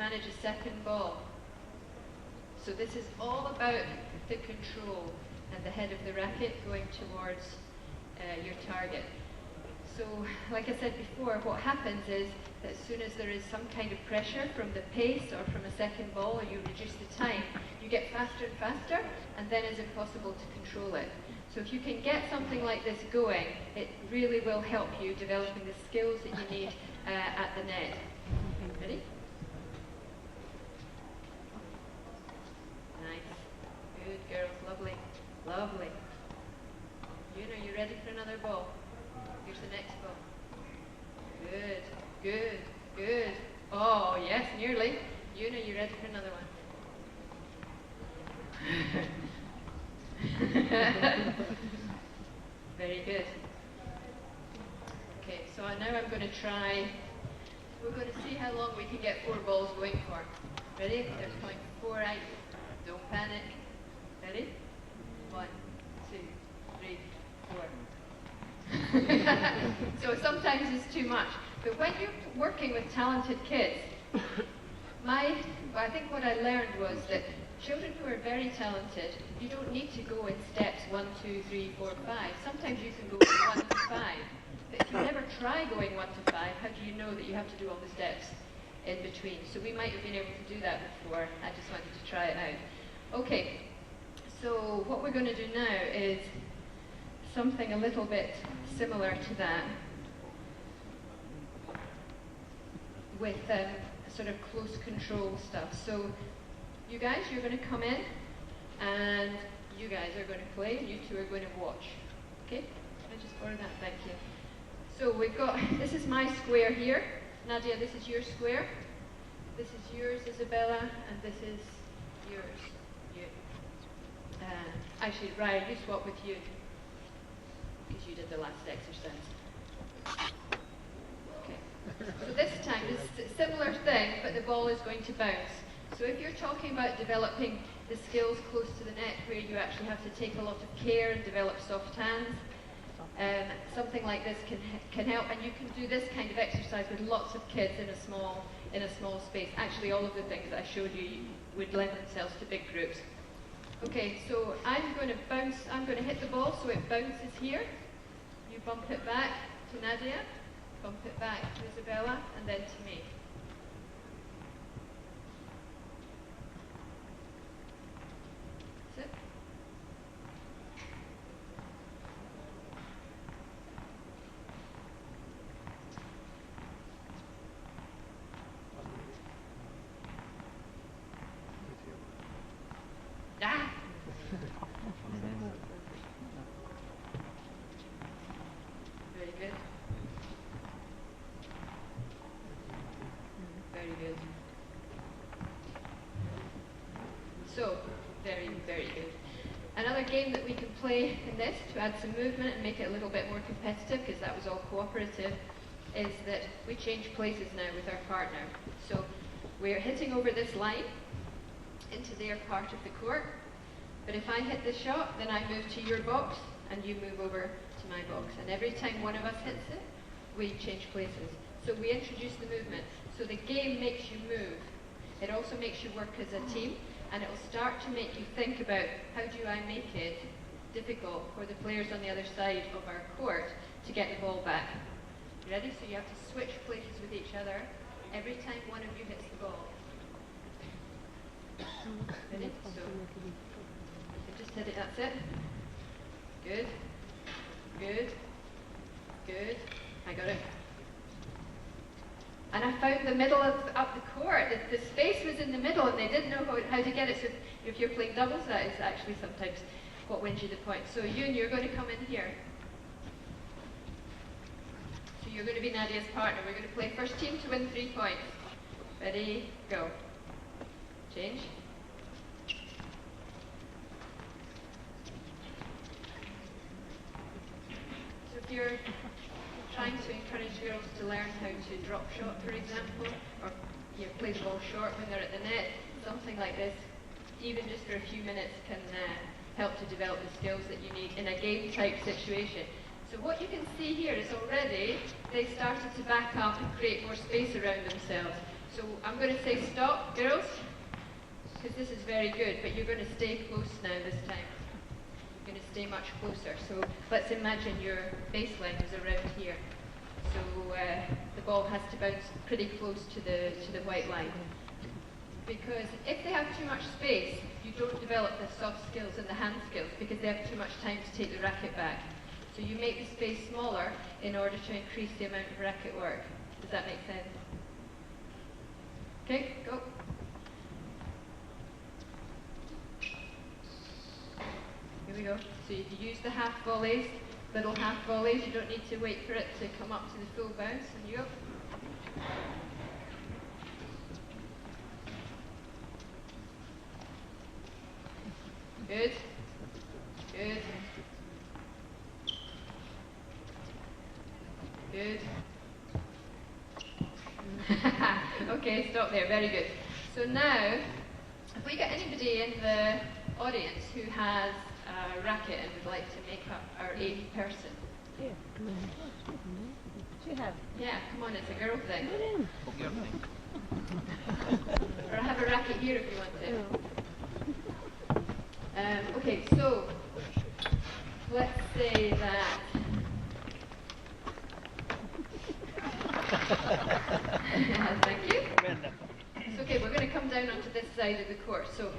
manage a second ball. So this is all about the control and the head of the racket going towards your target. So, like I said before, what happens is that as soon as there is some kind of pressure from the pace or from a second ball, or you reduce the time, you get faster and faster, and then it's impossible to control it. So if you can get something like this going, it really will help you developing the skills that you need at the net. Ready? Nice. Good girls, lovely. Lovely. Are you ready for another ball? Here's the next ball. Good, good, good. Oh, yes, nearly. Are you ready for another one? Very good. Okay, so now I'm going to try, we're going to see how long we can get 4 balls going for. Ready? There's going 4 out. Don't panic. Ready? 1, 2, 3, 4. So sometimes it's too much. But when you're working with talented kids, I think what I learned was that children who are very talented, you don't need to go in steps 1, 2, 3, 4, 5. Sometimes you can go from 1 to 5. But if you never try going 1 to 5, how do you know that you have to do all the steps in between? So we might have been able to do that before. I just wanted to try it out. Okay, so what we're going to do now is something a little bit similar to that with sort of close control stuff. So you guys, you're going to come in, and you guys are going to play, and you two are going to watch. Okay? Can I just borrow that? Thank you. So we've got, this is my square here. Nadia, this is your square. This is yours, Isabella, and this is yours. You. Actually, Ryan, you swap with you, because you did the last exercise. Okay. So this time, it's a similar thing, but the ball is going to bounce. So if you're talking about developing the skills close to the net, where you actually have to take a lot of care and develop soft hands, something like this can help. And you can do this kind of exercise with lots of kids in a small space. Actually, all of the things that I showed you would lend themselves to big groups. Okay, so I'm going to bounce. I'm going to hit the ball so it bounces here. You bump it back to Nadia, bump it back to Isabella, and then to me. Very good. Very good. So, very, very good. Another game that we can play in this to add some movement and make it a little bit more competitive, because that was all cooperative, is that we change places now with our partner. So we're hitting over this line into their part of the court. But if I hit the shot, then I move to your box, and you move over to my box. And every time one of us hits it, we change places. So we introduce the movement. So the game makes you move. It also makes you work as a team, and it will start to make you think about, how do I make it difficult for the players on the other side of our court to get the ball back. Ready? So you have to switch places with each other every time one of you hits the ball. Ready? So just hit it, that's it. Good. Good. Good. I got it. And I found the middle of the court. The space was in the middle, and they didn't know how to get it. So if you're playing doubles, that is actually sometimes what wins you the point. So you're going to come in here. So you're going to be Nadia's partner. We're going to play first team to win 3 points. Ready, go. Change. So if you're trying to encourage girls to learn how to drop shot, for example, or play the ball short when they're at the net, something like this, even just for a few minutes, can help to develop the skills that you need in a game-type situation. So what you can see here is already they started to back up and create more space around themselves. So I'm going to say stop, girls, because this is very good, but you're going to stay close now this time. You're going to stay much closer. So let's imagine your baseline is around here. So the ball has to bounce pretty close to the white line. Because if they have too much space, you don't develop the soft skills and the hand skills because they have too much time to take the racket back. So you make the space smaller in order to increase the amount of racket work. Does that make sense? Okay, go. Here we go. So you can use the half volleys, little half volleys. You don't need to wait for it to come up to the full bounce. And you go. Good. Good. Good. Okay, stop there. Very good. So now, if we get anybody in the audience who has a racket and would like to make up our eighth person. Yeah, come on. She have. Yeah, come on, it's a girl thing. Or I have a racket here if you want to. Okay, so let's say that. Thank you. So, okay, we're going to come down onto this side of the court. So,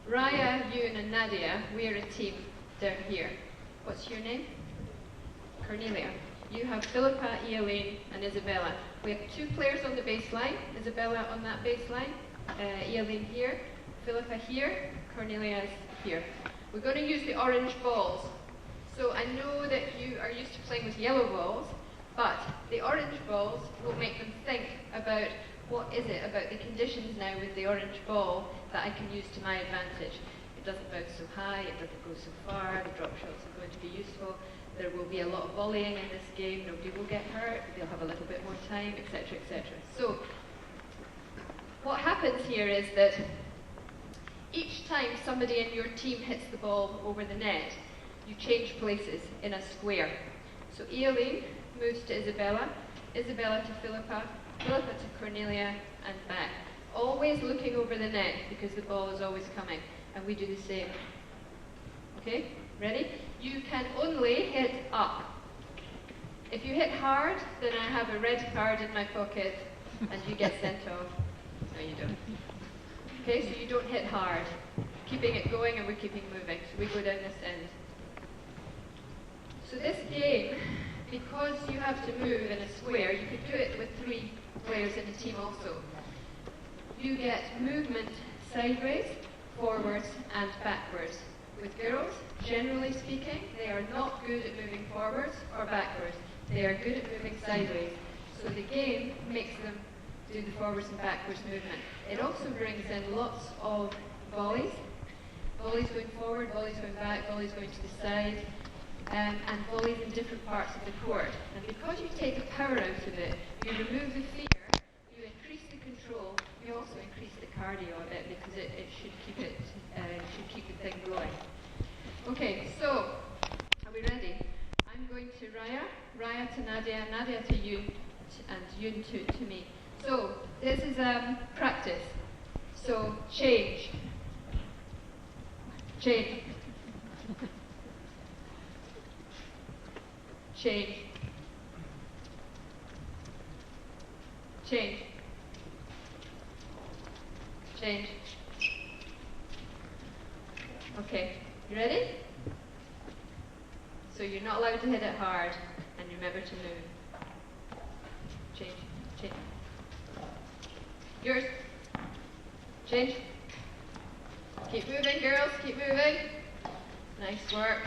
Raya, Yoon, and Nadia, we're a team down here. What's your name? Cornelia. You have Philippa, Eileen, and Isabella. We have two players on the baseline. Isabella on that baseline, Eileen here, Philippa here, Cornelia is here. We're going to use the orange balls. So I know that you are used to playing with yellow balls, but the orange balls will make them think about what is it about the conditions now with the orange ball that I can use to my advantage. It doesn't bounce so high, it doesn't go so far, the drop shots are going to be useful, there will be a lot of volleying in this game, nobody will get hurt, they'll have a little bit more time, etc., etc. So what happens here is that each time somebody in your team hits the ball over the net, you change places in a square. So Eileen moves to Isabella, Isabella to Philippa, Philippa to Cornelia, and back. Always looking over the net because the ball is always coming, and we do the same. Okay, ready? You can only hit up. If you hit hard, then I have a red card in my pocket, and you get sent off. No, you don't. Okay, so you don't hit hard. Keeping it going, and we're keeping moving. So we go down this end. So this game, because you have to move in a square, you could do it with 3 players in a team also. You get movement sideways, forwards, and backwards. With girls, generally speaking, they are not good at moving forwards or backwards. They are good at moving sideways. So the game makes them do the forwards and backwards movement. It also brings in lots of volleys. Volleys going forward, volleys going back, volleys going to the side, and volleys in different parts of the court. And because you take the power out of it, you remove the fear, you increase the control, you also increase the cardio a bit because it should keep the thing going. Okay, so are we ready? I'm going to Raya, Raya to Nadia, Nadia to Yoon, and Yoon to me. So this is practice. So change, change, change, change, change. Okay, you ready? So you're not allowed to hit it hard, and remember to move. Change, change. Yours. Change. Keep moving, girls, keep moving. Nice work.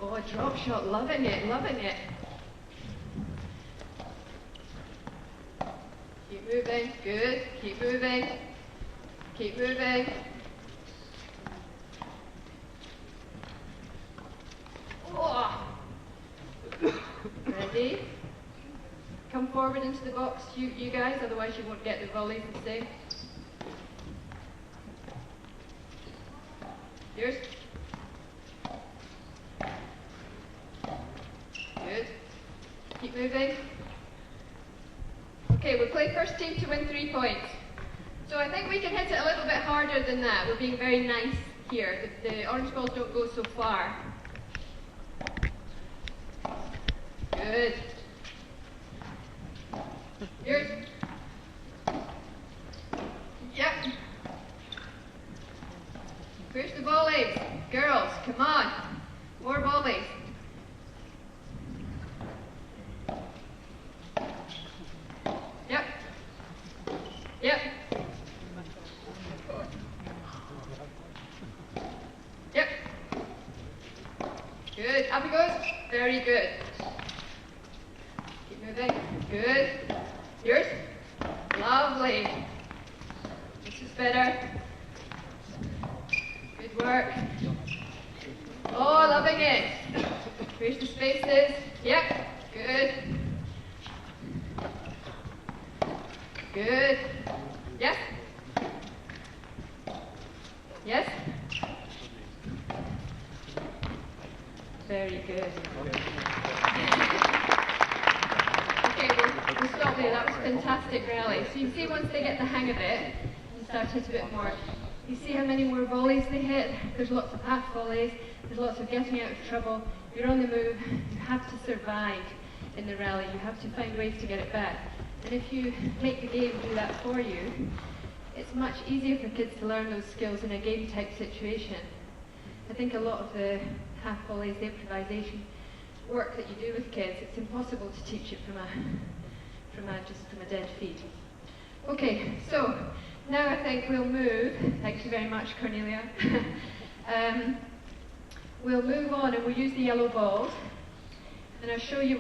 Oh, drop shot, loving it, loving it. Keep moving, good, keep moving. Keep moving. Oh. Ready? Come forward into the box, you guys, otherwise you won't get the volleys and stay. Yours. Good. Keep moving. Okay. Okay, we'll play first team to win 3 points. So I think we can hit it a little bit harder than that. We're being very nice here. The orange balls don't go so far. Good. Yours. Yep. Where's the volleys? Girls, come on. More volleys. Yep. Yep. Yep. Good. Up it goes. Very good. Keep moving. Good. Yours? Lovely. This is better. Good work. Oh, loving it. Where's the spaces? Yep. Good. Good. Yes? Yes? Very good. Okay, we'll stop there. That was fantastic rally. So you see once they get the hang of it, and start to hit a bit more, you see how many more volleys they hit? There's lots of half volleys, there's lots of getting out of trouble. You're on the move, you have to survive in the rally, you have to find ways to get it back. And if you make the game do that for you, it's much easier for kids to learn those skills in a game type situation. I think a lot of the half volleys, the improvisation work that you do with kids, it's impossible to teach it from a dead feed. Okay, so now I think we'll move. Thank you very much, Cornelia. We'll move on and we'll use the yellow balls, and I'll show you